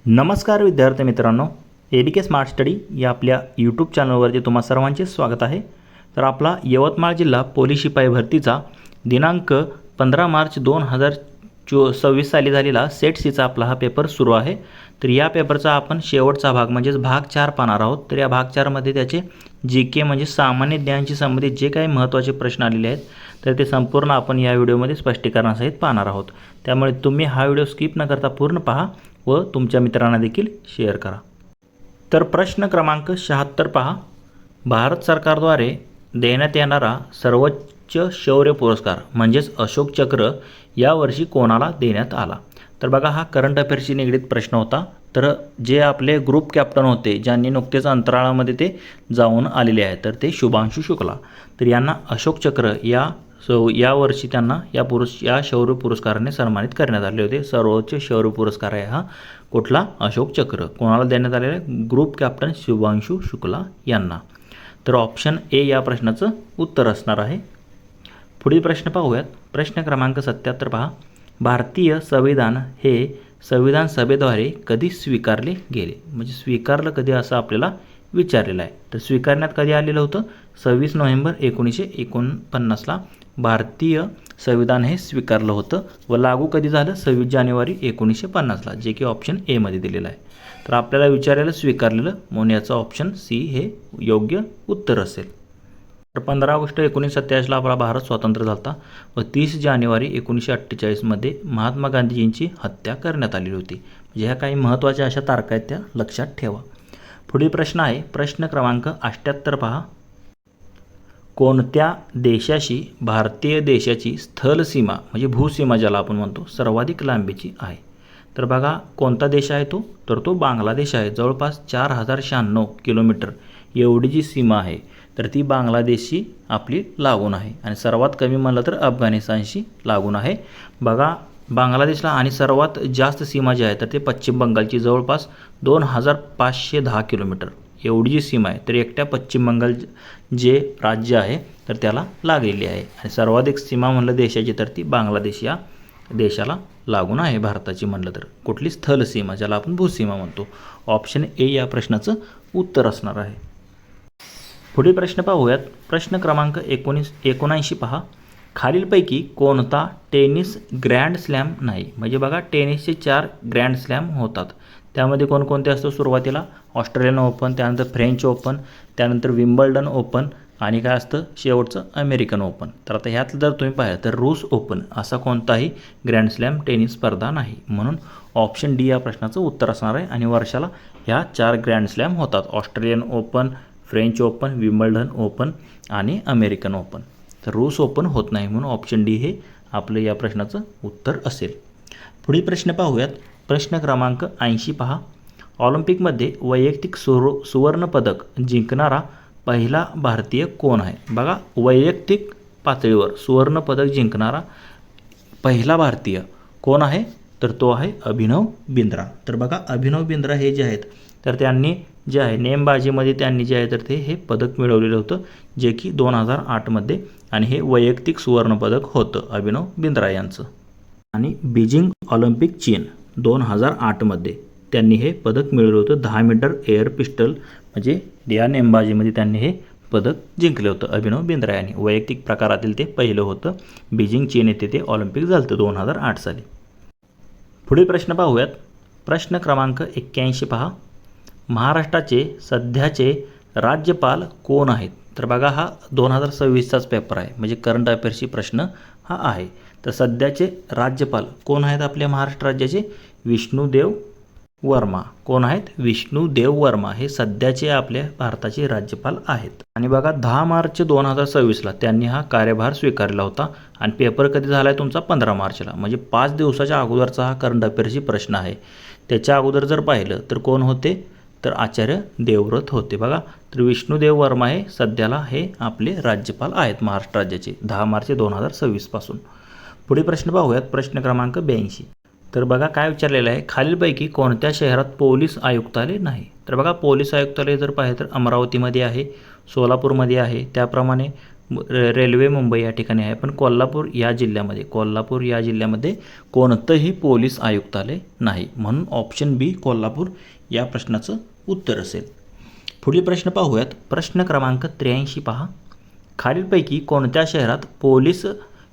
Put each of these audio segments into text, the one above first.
नमस्कार विद्यार्थी मित्रांनो, ABK स्मार्ट स्टडी या आपल्या यूट्यूब चॅनलवरती तुम्हा सर्वांचे स्वागत आहे। तर आपला यवतमाळ जिल्हा पोलीस शिपाई भरतीचा दिनांक 15 मार्च 2026 साली झालेला सेट सीचा आपला हा पेपर सुरू आहे। तर या पेपरचा आपण शेवटचा भाग म्हणजेच भाग 4 पाहणार आहोत। तर या भाग 4 मध्ये त्याचे जीके म्हणजे सामान्य ज्ञानाशी संबंधित जे काही महत्त्वाचे प्रश्न आलेले आहेत तर ते संपूर्ण आपण या व्हिडिओमध्ये स्पष्टीकरणासहित पाहणार आहोत। त्यामुळे तुम्ही हा व्हिडिओ स्किप न करता पूर्ण पहा व तुमच्या मित्रांना देखील शेअर करा। तर प्रश्न क्रमांक 76 पहा, भारत सरकारद्वारे देण्यात येणारा सर्वोच्च शौर्य पुरस्कार म्हणजेच अशोक चक्र यावर्षी कोणाला देण्यात आला। तर बघा, हा करंट अफेअर्सशी निगडीत प्रश्न होता। तर जे आपले ग्रुप कॅप्टन होते ज्यांनी नुकतेच अंतराळामध्ये ते जाऊन आलेले आहेत तर ते शुभांशु शुक्ला, तर यांना अशोक चक्र या वर्षी त्यांना या शौर्य पुरस्काराने सन्मानित करण्यात आले होते। सर्वोच्च शौर्य पुरस्कार आहे हा कुठला, अशोक चक्र, कोणाला देण्यात आलेला आहे, ग्रुप कॅप्टन शुभांशु शुक्ला यांना। तर ऑप्शन ए या प्रश्नाचं उत्तर असणार आहे। पुढील प्रश्न पाहूयात, प्रश्न क्रमांक 77 पहा, भारतीय संविधान हे संविधान सभेद्वारे कधी स्वीकारले गेले, म्हणजे स्वीकारलं कधी असं आपल्याला विचारलेलं आहे। तर स्वीकारण्यात कधी आलेलं होतं, 26 नोव्हेंबर 1949ला भारतीय संविधान हे स्वीकारलं होतं व लागू कधी झालं, 26 जानेवारी 1950ला, जे की ऑप्शन ए मध्ये दिलेलं आहे। तर आपल्याला विचारलेलं स्वीकारलेलं म्हणून याचं ऑप्शन सी हे योग्य उत्तर असेल। तर 15 ऑगस्ट 1947ला आपला भारत स्वतंत्र झाला व 30 जानेवारी 1948मध्ये महात्मा गांधीजींची हत्या करण्यात आलेली होती। म्हणजे ह्या काही महत्त्वाच्या अशा तारखा आहेत त्या लक्षात ठेवा। पुढील प्रश्न आहे प्रश्न क्रमांक 78 पहा, कोणत्या देशाशी भारतीय देशाची स्थल सीमा म्हणजे भूसीमा ज्याला आपण म्हणतो सर्वाधिक लांबीची आहे। तर बघा, कोणता देश आहे तो, तर तो बांगलादेश आहे। जवळपास 4096 किलोमीटर एवढी जी सीमा आहे तर ती बांगलादेशशी आपली लागून आहे आणि सर्वात कमी म्हणलं तर अफगाणिस्तानशी लागून आहे। बघा, बांगलादेशला आणि सर्वात जास्त सीमा जी आहे तर ते पश्चिम बंगालची जवळपास 2510 किलोमीटर एवढी जी सीमा आहे तर एकट्या पश्चिम बंगाल जे राज्य आहे तर त्याला लागलेली आहे आणि सर्वाधिक सीमा म्हणलं देशाची तर ती बांगलादेश या देशाला लागून आहे भारताची म्हणलं तर। कुठली, स्थल सीमा ज्याला आपण भूसीमा म्हणतो। ऑप्शन ए या प्रश्नाचं उत्तर असणार आहे। पुढील प्रश्न पाहूयात, प्रश्न क्रमांक 79 पहा, खालीलपैकी कोणता टेनिस ग्रँड स्लॅम नाही, म्हणजे बघा टेनिसचे 4 ग्रँड स्लॅम होतात त्यामध्ये कोणकोणते असतो, सुरुवातीला ऑस्ट्रेलियन ओपन, त्यानंतर फ्रेंच ओपन, त्यानंतर विम्बल्डन ओपन आणि काय असतं शेवटचं अमेरिकन ओपन। तर आता ह्यातलं जर तुम्ही पाहिलं तर रूस ओपन असा कोणताही ग्रँड स्लॅम टेनिस स्पर्धा नाही, म्हणून ऑप्शन डी या प्रश्नाचं उत्तर असणार आहे। आणि वर्षाला ह्या 4 ग्रँड स्लॅम होतात, Australian open, French open, Wimbledon open आणि अमेरिकन ओपन। तर रूस ओपन होत नाही म्हणून ऑप्शन डी हे आपलं या प्रश्नाचं उत्तर असेल। पुढील प्रश्न पाहूयात, प्रश्न क्रमांक 80 पहा, ऑलिम्पिकमध्ये वैयक्तिक सुवर्णपदक जिंकणारा पहिला भारतीय कोण आहे। बघा, वैयक्तिक पातळीवर सुवर्णपदक जिंकणारा पहिला भारतीय कोण आहे, तर तो आहे अभिनव बिंद्रा। तर बघा, अभिनव बिंद्रा हे जे आहेत तर त्यांनी जे आहे नेमबाजीमध्ये त्यांनी जे आहे तर ते हे पदक मिळवलेलं होतं जे की 2008मध्ये आणि हे वैयक्तिक सुवर्णपदक होतं अभिनव बिंद्रा यांचं। आणि बीजिंग ऑलिम्पिक चीन 2008मध्ये त्यांनी हे पदक मिळवलं होतं 10 मीटर एअर पिस्टल म्हणजे या नेमबाजीमध्ये त्यांनी हे पदक जिंकलं होतं अभिनव बिंद्रा यांनी। वैयक्तिक प्रकारातील ते पहिलं होतं, बीजिंग चीन येथे ते ऑलिम्पिक झालं 2008 साली। पुढील प्रश्न पाहूयात, प्रश्न क्रमांक 81 पहा, महाराष्ट्राचे सध्याचे राज्यपाल कोण आहेत। तर बघा, हा 2026चाच पेपर आहे म्हणजे करंट अफेअर्सची प्रश्न हा आहे। तर सध्याचे राज्यपाल कोण आहेत आपल्या महाराष्ट्र राज्याचे, विष्णुदेव वर्मा। कोण आहेत, विष्णुदेव वर्मा हे सध्याचे आपल्या भारताचे राज्यपाल आहेत। आणि बघा, 10 मार्च 2026ला त्यांनी हा कार्यभार स्वीकारला होता आणि पेपर कधी झाला आहे तुमचा 15 मार्चला, म्हणजे 5 दिवसाच्या अगोदरचा हा करंट अफेअर्सची प्रश्न आहे। त्याच्या अगोदर जर पाहिलं तर कोण होते, तर आचार्य देवव्रत होते। बघा, तर विष्णुदेव वर्मा हे सध्याला हे आपले राज्यपाल आहेत महाराष्ट्र राज्याचे 10 मार्च 2026 पासून। पुढील प्रश्न पाहूयात, प्रश्न क्रमांक 82। तर बघा काय विचारलेलं आहे, खालीलपैकी कोणत्या शहरात पोलीस आयुक्तालय नाही। तर बघा, पोलीस आयुक्तालय जर पाहिलं तर अमरावतीमध्ये आहे, सोलापूरमध्ये आहे, त्याप्रमाणे रेल्वे मुंबई या ठिकाणी आहे, पण कोल्हापूर या जिल्ह्यामध्ये कोणतंही पोलीस आयुक्तालय नाही, म्हणून ऑप्शन बी कोल्हापूर या प्रश्नाचं उत्तर असेल. पुढील प्रश्न पाहूयात. प्रश्न क्रमांक 83 पहा. खालीलपैकी कोणत्या शहरात पोलीस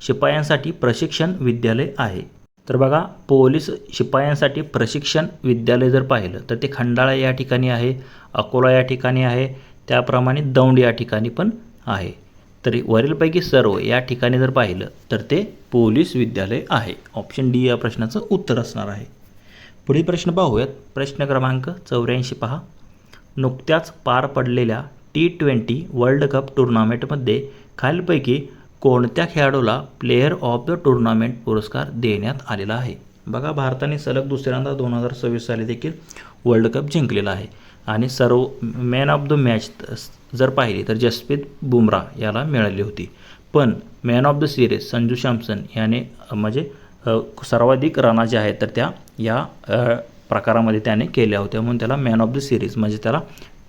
शिपायांसाठी प्रशिक्षण विद्यालय आहे? तर बघा, पोलीस शिपायांसाठी प्रशिक्षण विद्यालय जर पाहिलं तर ते खंडाळा या ठिकाणी आहे, अकोला या ठिकाणी आहे, त्याप्रमाणे दौंड या ठिकाणी पण आहे. तरी वरीलपैकी सर्व या ठिकाणी जर पाहिलं तर ते पोलीस विद्यालय आहे. ऑप्शन डी या प्रश्नाचं उत्तर असणार आहे. पुढील प्रश्न पाहूयात. प्रश्न क्रमांक 84 पहा. नुकत्याच पार पडलेल्या T20 वर्ल्ड कप टुर्नामेंटमध्ये खालीलपैकी कोणत्या खेळाडूला प्लेयर ऑफ द टुर्नामेंट पुरस्कार देण्यात आलेला आहे? बघा, भारताने सलग दुसऱ्यांदा 2026 साली देखील वर्ल्ड कप जिंकलेला आहे आणि सर्व मॅन ऑफ द मॅच जर पाहिली तर जसप्रीत बुमराह याला मिळाली होती. पण man of the series Sanju Samson याने म्हणजे सर्वाधिक रना ज्या आहेत तर त्या या प्रकारामध्ये त्याने केल्या होत्या, म्हणून त्याला मॅन ऑफ द सिरीज म्हणजे त्याला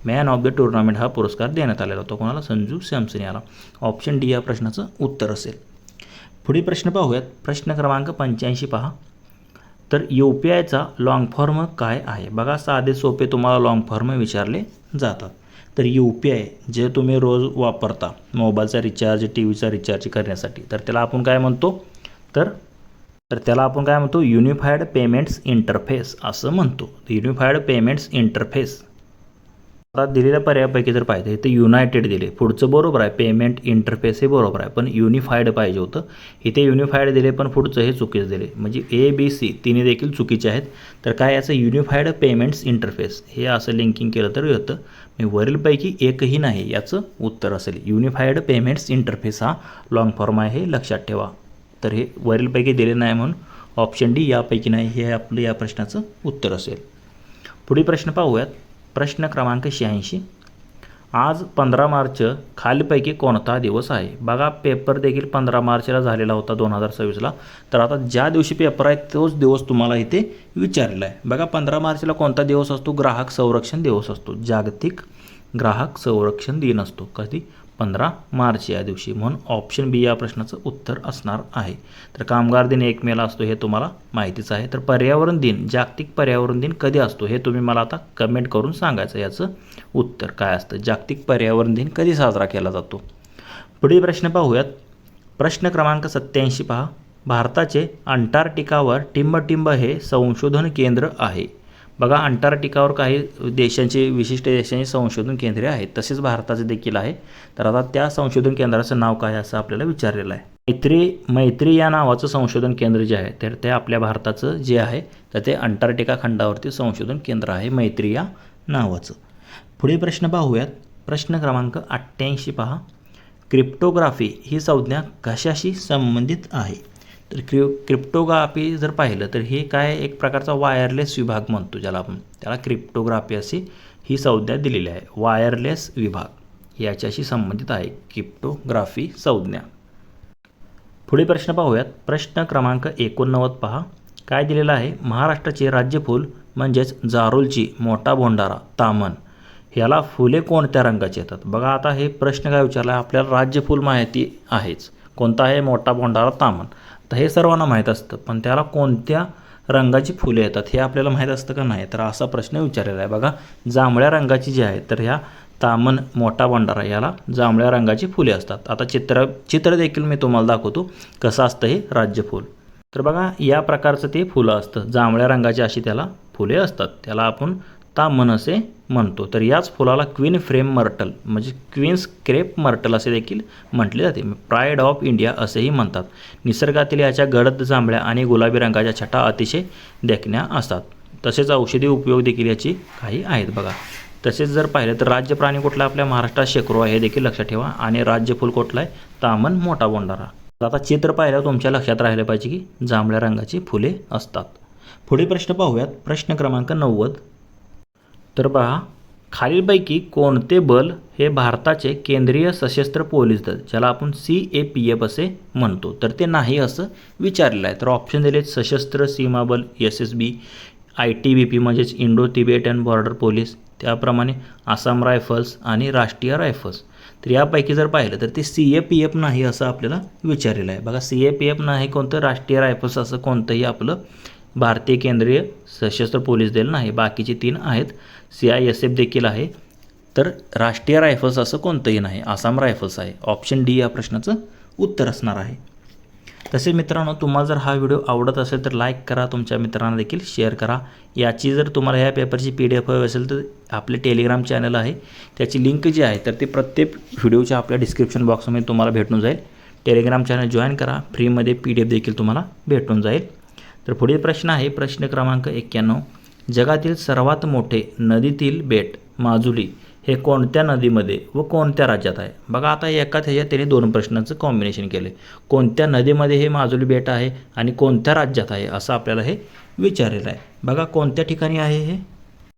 मॅन ऑफ द टुर्नामेंट हा पुरस्कार देण्यात आलेला होता. कोणाला? संजू सॅमसन याला. ऑप्शन डी या प्रश्नाचं उत्तर असेल. पुढील प्रश्न पाहूयात. प्रश्न क्रमांक 85 पहा. तर UPIचा लॉंग फॉर्म काय आहे? बघा, साधे सोपे तुम्हाला लॉंग फॉर्म विचारले जातात. तर UPI जे तुम्ही रोज वापरता मोबाईलचा रिचार्ज, TVचा रिचार्ज करण्यासाठी, तर त्याला आपण काय म्हणतो? तर त्याला आपण काय म्हणतो? युनिफाईड पेमेंट्स इंटरफेस असं म्हणतो. Unified payments interface. आता दिलेल्या पर्यायापैकी जर पाहिजे तर युनायटेड दिले, पुढचं बरोबर आहे, पेमेंट इंटरफेस हे बरोबर आहे, पण युनिफाईड पाहिजे होतं. इथे युनिफाईड दिले पण पुढचं हे चुकीचं दिले, म्हणजे ABC तिन्ही देखील चुकीचे आहेत. तर काय याचं युनिफाईड पेमेंट्स इंटरफेस हे असं लिंकिंग केलं तर होतं. वरीलपैकी एकही नाही याचं उत्तर असेल. युनिफाईड पेमेंट्स इंटरफेस हा लॉंग फॉर्म आहे, हे लक्षात ठेवा. तर हे वरीलपैकी दिले नाही म्हणून ऑप्शन डी यापैकी नाही हे आपलं या प्रश्नाचं उत्तर असेल. पुढील प्रश्न पाहूयात. प्रश्न क्रमांक 86. आज 15 मार्च खालीलपैकी कोणता दिवस आहे? बघा, पेपर देखील 15 मार्चला झालेला होता 2026ला. तर आता ज्या दिवशी पेपर आहे तोच दिवस तुम्हाला इथे विचारलेला आहे. बघा, 15 मार्चला कोणता दिवस असतो? ग्राहक संरक्षण दिवस असतो. जागतिक ग्राहक संरक्षण दिन असतो. कधी? 15 मार्च या दिवशी, म्हणून ऑप्शन बी या प्रश्नाचं उत्तर असणार आहे. तर कामगार दिन 1 मेला असतो हे तुम्हाला माहितीच आहे. तर पर्यावरण दिन, जागतिक पर्यावरण दिन कधी असतो हे तुम्ही मला आता कमेंट करून सांगायचं. याचं उत्तर काय असतं? जागतिक पर्यावरण दिन कधी साजरा केला जातो? पुढील प्रश्न पाहूयात. प्रश्न क्रमांक 87 पहा. भारताचे अंटार्क्टिकावर टिंबटिंब हे संशोधन केंद्र आहे. बघा, अंटार्क्टिकावर काही देशांची, विशिष्ट देशांची संशोधन केंद्रे आहेत, तसेच भारताचे देखील आहे. तर आता त्या संशोधन केंद्राचं नाव काय असं आपल्याला विचारलेलं आहे. मैत्री या नावाचं संशोधन केंद्र जे आहे तर ते आपल्या भारताचं जे आहे तर ते अंटार्क्टिका खंडावरती संशोधन केंद्र आहे, मैत्री या नावाचं. पुढील प्रश्न पाहूयात. प्रश्न क्रमांक 88 पहा. क्रिप्टोग्राफी ही संज्ञा कशाशी संबंधित आहे? तर क्रिप्टोग्राफी जर पाहिलं तर हे काय एक प्रकारचा वायरलेस विभाग म्हणतो ज्याला आपण, त्याला क्रिप्टोग्राफी अशी ही संज्ञा दिलेली आहे. वायरलेस विभाग याच्याशी संबंधित आहे क्रिप्टोग्राफी संज्ञा. पुढील प्रश्न पाहूयात. प्रश्न क्रमांक 89 पहा. काय दिलेलं आहे? महाराष्ट्राचे राज्यफूल म्हणजेच जारोलची मोठा भोंडारा तामन ह्याला फुले कोणत्या रंगाची येतात? बघा, आता हे प्रश्न काय विचारला आहे? आपल्याला राज्यफूल माहिती आहेच, कोणता आहे? मोठा भोंडारा तामन. तर हे सर्वांना माहीत असतं, पण त्याला कोणत्या रंगाची फुले येतात हे आपल्याला माहीत असतं का नाही? तर असा प्रश्न विचारलेला आहे. बघा, जांभळ्या रंगाची जी आहे तर ह्या तामन मोठा भंडारा याला जांभळ्या रंगाची फुले असतात. आता चित्र देखील मी तुम्हाला दाखवतो कसं असतं हे राज्यफूल. तर बघा, या प्रकारचं ते फुलं असतं, जांभळ्या रंगाची अशी त्याला फुले असतात, त्याला आपण तामन असे म्हणतो. तर याच फुलाला क्वीन फ्रेम मर्टल म्हणजे क्वीन्स क्रेप मर्टल असे देखील म्हटले जाते. प्राईड ऑफ इंडिया असेही म्हणतात. निसर्गातील याच्या गडद जांभळ्या आणि गुलाबी रंगाच्या छटा अतिशय देखण्या असतात. तसेच औषधी उपयोग देखील याची काही आहेत. बघा, तसेच जर पाहिलं तर राज्य प्राणी कुठला आपल्या महाराष्ट्रात शेकरू आहे हे देखील लक्षात ठेवा, आणि राज्यफूल कुठलं आहे? तामन मोठा भोंडारा. आता चित्र पाहिलं तुमच्या लक्षात राहिलं पाहिजे की जांभळ्या रंगाची फुले असतात. पुढील प्रश्न पाहूयात. प्रश्न क्रमांक 90. तर पहा, खालीलपैकी कोणते बल हे भारताचे केंद्रीय सशस्त्र पोलीस दल ज्याला आपण CAPF असे म्हणतो तर ते नाही असं विचारलेलं आहे. तर ऑप्शन दिले सशस्त्र सीमा बल SSB, ITBP म्हणजेच इंडो तिबेटन बॉर्डर पोलीस, त्याप्रमाणे आसाम रायफल्स आणि राष्ट्रीय रायफल्स. तर यापैकी जर पाहिलं तर ते CAPF नाही असं आपल्याला विचारलेलं आहे. बघा CAPF नाही कोणतं, राष्ट्रीय रायफल्स असं कोणतंही आपलं भारतीय केंद्रीय सशस्त्र पोलीस दल नाही. बाकीचे 3 आहेत. CISF देखील आहे. तर राष्ट्रीय रायफल्स असं कोणतंही नाही, आसाम रायफल्स आहे. ऑप्शन डी या प्रश्नाचं उत्तर असणार आहे. तसेच मित्रांनो, तुम्हाला जर हा व्हिडिओ आवडत असेल तर लाईक करा, तुमच्या मित्रांना देखील शेअर करा. याची जर तुम्हाला ह्या पेपरची PDF हवी असेल तर आपले टेलिग्राम चॅनल आहे, त्याची लिंक जी आहे तर ते प्रत्येक व्हिडिओच्या आपल्या डिस्क्रिप्शन बॉक्समध्ये तुम्हाला भेटून जाईल. टेलिग्राम चॅनल जॉईन करा, फ्रीमध्ये PDF देखील तुम्हाला भेटून जाईल. तर पुढील प्रश्न आहे प्रश्न क्रमांक 91. जगातील सर्वात मोठे नदीतील बेट माजुली हे कोणत्या नदीमध्ये व कोणत्या राज्यात आहे? बघा आता एकाच ह्याच्यात त्याने 2 प्रश्नांचं कॉम्बिनेशन केले. कोणत्या नदीमध्ये हे माजुली बेट आहे आणि कोणत्या राज्यात आहे असं आपल्याला हे विचारलेलं आहे. बघा कोणत्या ठिकाणी आहे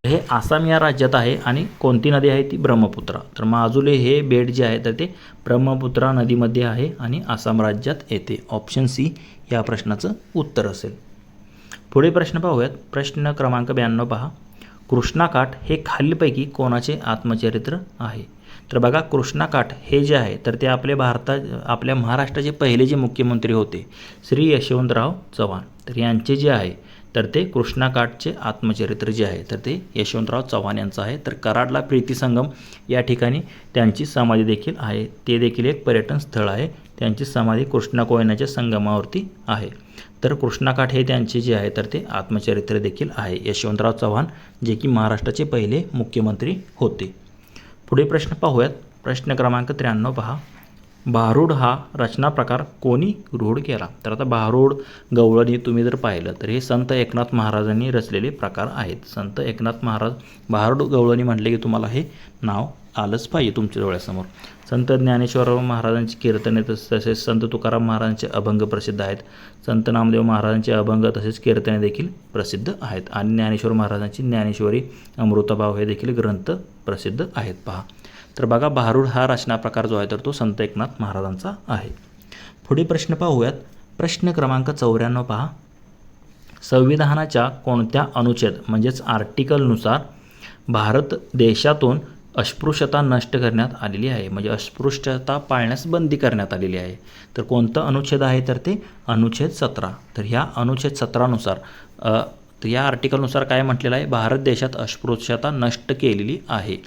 हे आसाम या राज्यात आहे आणि कोणती नदी आहे ती ब्रह्मपुत्रा. तर माजुली हे बेट जे आहे तर ते ब्रह्मपुत्रा नदीमध्ये आहे आणि आसाम राज्यात येते. ऑप्शन सी या प्रश्नाचं उत्तर असेल. पुढे प्रश्न पाहूयात. प्रश्न क्रमांक 92 पहा. कृष्णाकाठ हे खालीलपैकी कोणाचे आत्मचरित्र आहे? तर बघा कृष्णाकाठ हे जे आहे तर ते आपल्या महाराष्ट्राचे पहिले जे मुख्यमंत्री होते श्री यशवंतराव चव्हाण, तर यांचे जे आहे तर ते कृष्णाकाठचे आत्मचरित्र जे आहे तर ते यशवंतराव चव्हाण यांचं आहे. तर कराडला प्रीती संगम या ठिकाणी त्यांची समाधी देखील आहे. ते देखील एक पर्यटन स्थळ आहे. त्यांची समाधी कृष्णा कोयनाच्या संगमावरती आहे. तर कृष्णाकाठ हे त्यांचे जे आहे तर ते आत्मचरित्र देखील आहे. यशवंतराव चव्हाण जे की महाराष्ट्राचे पहिले मुख्यमंत्री होते. पुढे प्रश्न पाहूयात. प्रश्न क्रमांक 93 पहा. भारूड हा रचना प्रकार कोणी रूढ केला? तर आता भारूड गवळणी तुम्ही जर पाहिलं तर हे संत एकनाथ महाराजांनी रचलेले प्रकार आहेत. संत एकनाथ महाराज, भारूड गवळणी म्हटले की तुम्हाला हे नाव आलंच पाहिजे तुमच्या डोळ्यासमोर. संत ज्ञानेश्वर महाराजांची कीर्तने तसेच संत तुकाराम महाराजांचे अभंग प्रसिद्ध आहेत. संत नामदेव महाराजांचे अभंग तसेच कीर्तने देखील प्रसिद्ध आहेत. आणि ज्ञानेश्वर महाराजांची ज्ञानेश्वरी, अमृतभाव हे देखील ग्रंथ प्रसिद्ध आहेत. पहा तर बघा भारूड हा रचना प्रकार जो आहे तर तो संत एकनाथ महाराजांचा आहे. पुढे प्रश्न पाहूयात. प्रश्न क्रमांक 94 पहा. संविधानाच्या कोणत्या अनुच्छेद म्हणजेच आर्टिकलनुसार भारत देशातून अस्पृश्यता नष्ट करण्यात आलेली आहे, म्हणजे अस्पृश्यता पाळण्यास बंदी करण्यात आलेली आहे? तर कोणतं अनुच्छेद आहे तर ते अनुच्छेद 17. तर ह्या अनुच्छेद 17नुसार तर या आर्टिकलनुसार काय म्हटलेलं आहे? भारत देशात अस्पृश्यता नष्ट केलेली आहे.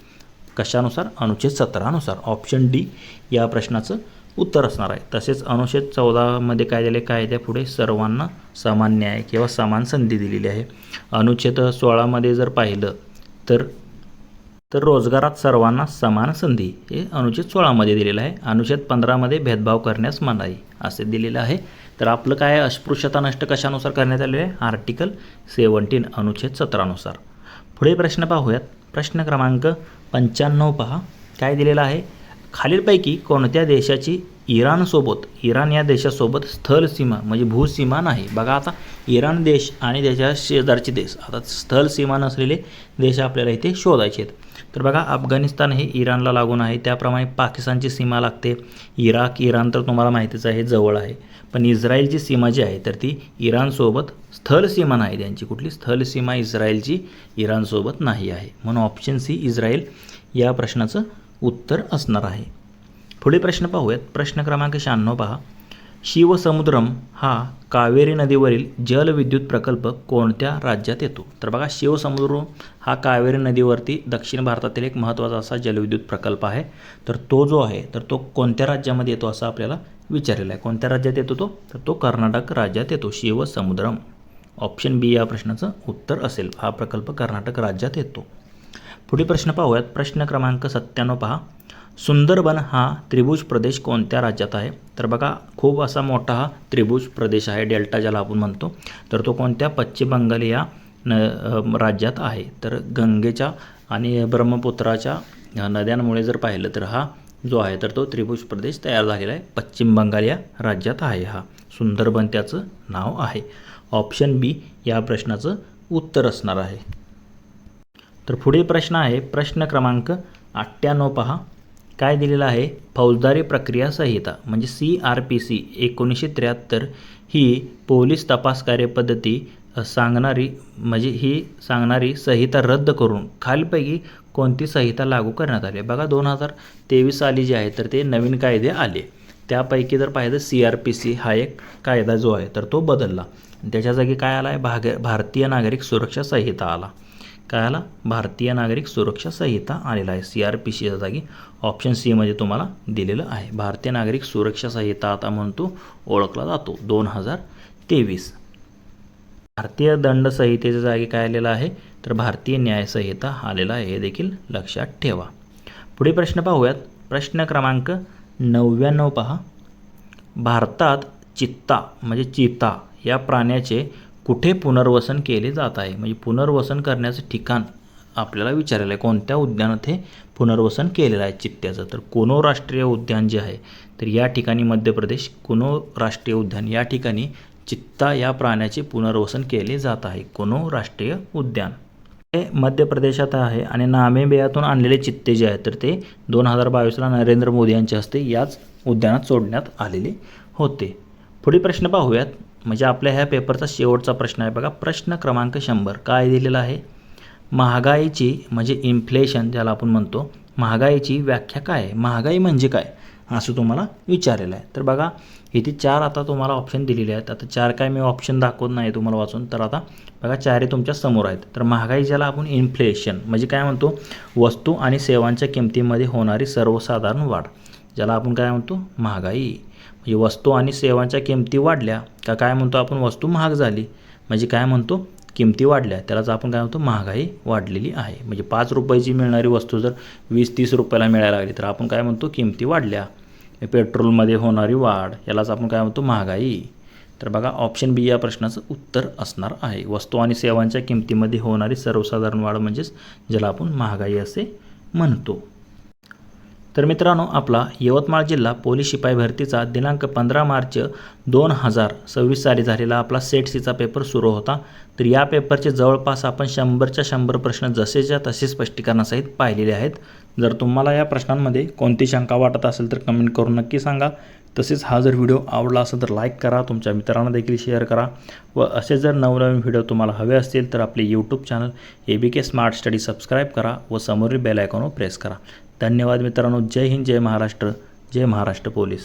कशानुसार? अनुच्छेद 17नुसार. ऑप्शन डी या प्रश्नाचं उत्तर असणार आहे. तसेच अनुच्छेद 14मध्ये काय दिले? कायद्या पुढे सर्वांना समान न्याय किंवा समान संधी दिलेली आहे. अनुच्छेद 16मध्ये जर पाहिलं तर रोजगारात सर्वांना समान संधी हे अनुच्छेद 16मध्ये दिलेलं आहे. अनुच्छेद 15मध्ये भेदभाव करण्यास मनाई असे दिलेलं आहे. तर आपलं काय आहे? अस्पृश्यता नष्ट कशानुसार करण्यात आलेलं आहे? आर्टिकल 17 अनुच्छेद 17नुसार. पुढे प्रश्न पाहूयात. प्रश्न क्रमांक 95 पहा. काय दिलेलं आहे? खालीलपैकी कोणत्या देशाची इराण या देशासोबत स्थल सीमा म्हणजे भूसीमा नाही? बघा आता इराण देश आणि त्याच्या शेजारचे देश, आता स्थल सीमा नसलेले देश आपल्याला इथे शोधायचे आहेत. तर बघा अफगाणिस्तान हे इराणला लागून आहे. त्याप्रमाणे पाकिस्तानची सीमा लागते. इराण तर तुम्हाला माहितीच आहे जवळ आहे. पण इस्रायलची सीमा जी आहे तर ती इराणसोबत स्थल सीमा नाही. त्यांची कुठली स्थल सीमा इस्रायलची इराणसोबत नाही आहे. म्हणून ऑप्शन सी इस्रायल या प्रश्नाचं उत्तर असणार आहे. पुढे प्रश्न पाहूयात. प्रश्न क्रमांक 96 पहा. शिवसमुद्रम हा कावेरी नदीवरील जलविद्युत प्रकल्प कोणत्या राज्यात येतो? तर बघा शिवसमुद्रम हा कावेरी नदीवरती दक्षिण भारतातील एक महत्त्वाचा असा जलविद्युत प्रकल्प आहे. तर तो जो आहे तर तो कोणत्या राज्यामध्ये येतो असं आपल्याला विचारलेलं आहे. कोणत्या राज्यात येतो तो? तर तो कर्नाटक राज्यात येतो. शिवसमुद्रम. ऑप्शन बी या प्रश्नाचं उत्तर असेल. हा प्रकल्प कर्नाटक राज्यात येतो. पुढील प्रश्न पाहूयात. प्रश्न क्रमांक 97 पहा. सुंदरबन हा त्रिभुज प्रदेश कोणत्या राज्यात आहे? तर बघा खूप असा मोठा हा त्रिभुज प्रदेश आहे, डेल्टा ज्याला आपण म्हणतो. तर तो कोणत्या? पश्चिम बंगाल या राज्यात आहे. तर गंगेच्या आणि ब्रह्मपुत्राच्या नद्यांमुळे जर पाहिलं तर हा जो आहे तर तो त्रिभुज प्रदेश तयार झालेला आहे. पश्चिम बंगाल या राज्यात आहे हा. सुंदरबन त्याचं नाव आहे. ऑप्शन बी या प्रश्नाचं उत्तर असणार आहे. तर पुढील प्रश्न आहे प्रश्न क्रमांक 98 पहा. काय दिलेलं आहे? फौजदारी प्रक्रिया संहिता म्हणजे CRPC 1973 ही पोलीस तपास कार्यपद्धती सांगणारी म्हणजे ही सांगणारी संहिता रद्द करून खालीलपैकी कोणती संहिता लागू करण्यात आली. बघा 2023 साली जे आहे तर ते नवीन कायदे आले. त्यापैकी जर पाहिलं CRPC हा एक कायदा जो आहे तर तो बदलला. त्याच्या जागी काय आला आहे भारतीय नागरिक सुरक्षा संहिता आला. काय आला भारतीय नागरिक सुरक्षा संहिता आलेला आहे. CRPCच्या जागी ऑप्शन C मध्ये तुम्हाला दिलेलं आहे. भारतीय नागरिक सुरक्षा संहिता आता म्हणतो ओळखला जातो 2023. भारतीय दंड संहितेच्या जागी काय आलेलं आहे तर भारतीय न्याय संहिता आलेला आहे. हे देखील लक्षात ठेवा. पुढे प्रश्न पाहूयात. प्रश्न क्रमांक 99 पहा. भारतात चित्ता म्हणजे चीता या प्राण्याचे कुठे पुनर्वसन केले जात आहे. म्हणजे पुनर्वसन करण्याचं ठिकाण आपल्याला विचारलेलं आहे. कोणत्या उद्यानात हे पुनर्वसन केलेलं आहे चित्त्याचं. तर कुनो राष्ट्रीय उद्यान जे आहे तर या ठिकाणी मध्य प्रदेश कुनो राष्ट्रीय उद्यान या ठिकाणी चित्ता या प्राण्याचे पुनर्वसन केले जात आहे. कुनो राष्ट्रीय उद्यान हे मध्य प्रदेशात आहे आणि नामिबियातून आणलेले चित्ते जे आहेत तर ते 2022ला नरेंद्र मोदी यांच्या हस्ते याच उद्यानात सोडण्यात आलेले होते. पुढील प्रश्न पाहूयात. म्हणजे आपल्या ह्या पेपरचा शेवटचा प्रश्न आहे बघा. प्रश्न क्रमांक 100 काय दिलेला आहे. महागाईची म्हणजे इन्फ्लेशन ज्याला आपण म्हणतो महागाईची व्याख्या काय आहे. महागाई म्हणजे काय असं तुम्हाला विचारलेलं आहे. तर बघा इथे 4 आता तुम्हाला ऑप्शन दिलेले आहेत. आता 4 काय मी ऑप्शन दाखवत नाही तुम्हाला वाचून. तर आता बघा 4 तुमच्या समोर आहेत. तर महागाई ज्याला आपण इन्फ्लेशन म्हणजे काय म्हणतो वस्तू आणि सेवांच्या किमतीमध्ये होणारी सर्वसाधारण वाढ ज्याला आपण काय म्हणतो महागाई. म्हणजे वस्तू आणि सेवांच्या किमती वाढल्या का काय म्हणतो आपण वस्तू महाग झाली म्हणजे काय म्हणतो किमती वाढल्या त्यालाच आपण काय म्हणतो महागाई वाढलेली आहे. म्हणजे 5 रुपयाची मिळणारी वस्तू जर 20-30 रुपयाला मिळायला लागली तर आपण काय म्हणतो किमती वाढल्या. पेट्रोलमध्ये होणारी वाढ यालाच आपण काय म्हणतो महागाई. तर बघा ऑप्शन बी या प्रश्नाचं उत्तर असणार आहे. वस्तू आणि सेवांच्या किमतीमध्ये होणारी सर्वसाधारण वाढ म्हणजेच ज्याला आपण महागाई असे म्हणतो. तर मित्रांनो आपला यवतमाळ जिल्हा पोलीस शिपाई भरतीचा दिनांक 15 मार्च 2026 साली झालेला आपला सेट सीचा पेपर सुरू होता. तर या पेपरचे जवळपास आपण 100च्या 100 प्रश्न जसेच्या तसे स्पष्टीकरणासहित पाहिलेले आहेत. जर तुम्हाला या प्रश्नांमध्ये कोणती शंका वाटत असेल तर कमेंट करून नक्की सांगा. तसेच हा जर व्हिडिओ आवडला असेल तर लाईक करा, तुमच्या मित्रांना देखील शेअर करा व असे जर नवनवीन व्हिडिओ तुम्हाला हवे असतील तर आपले YouTube channel ABK smart study subscribe करा व समोरील बेल आयकॉनवर प्रेस करा. धन्यवाद मित्रांनो. जय हिंद, जय महाराष्ट्र, जय महाराष्ट्र पोलीस.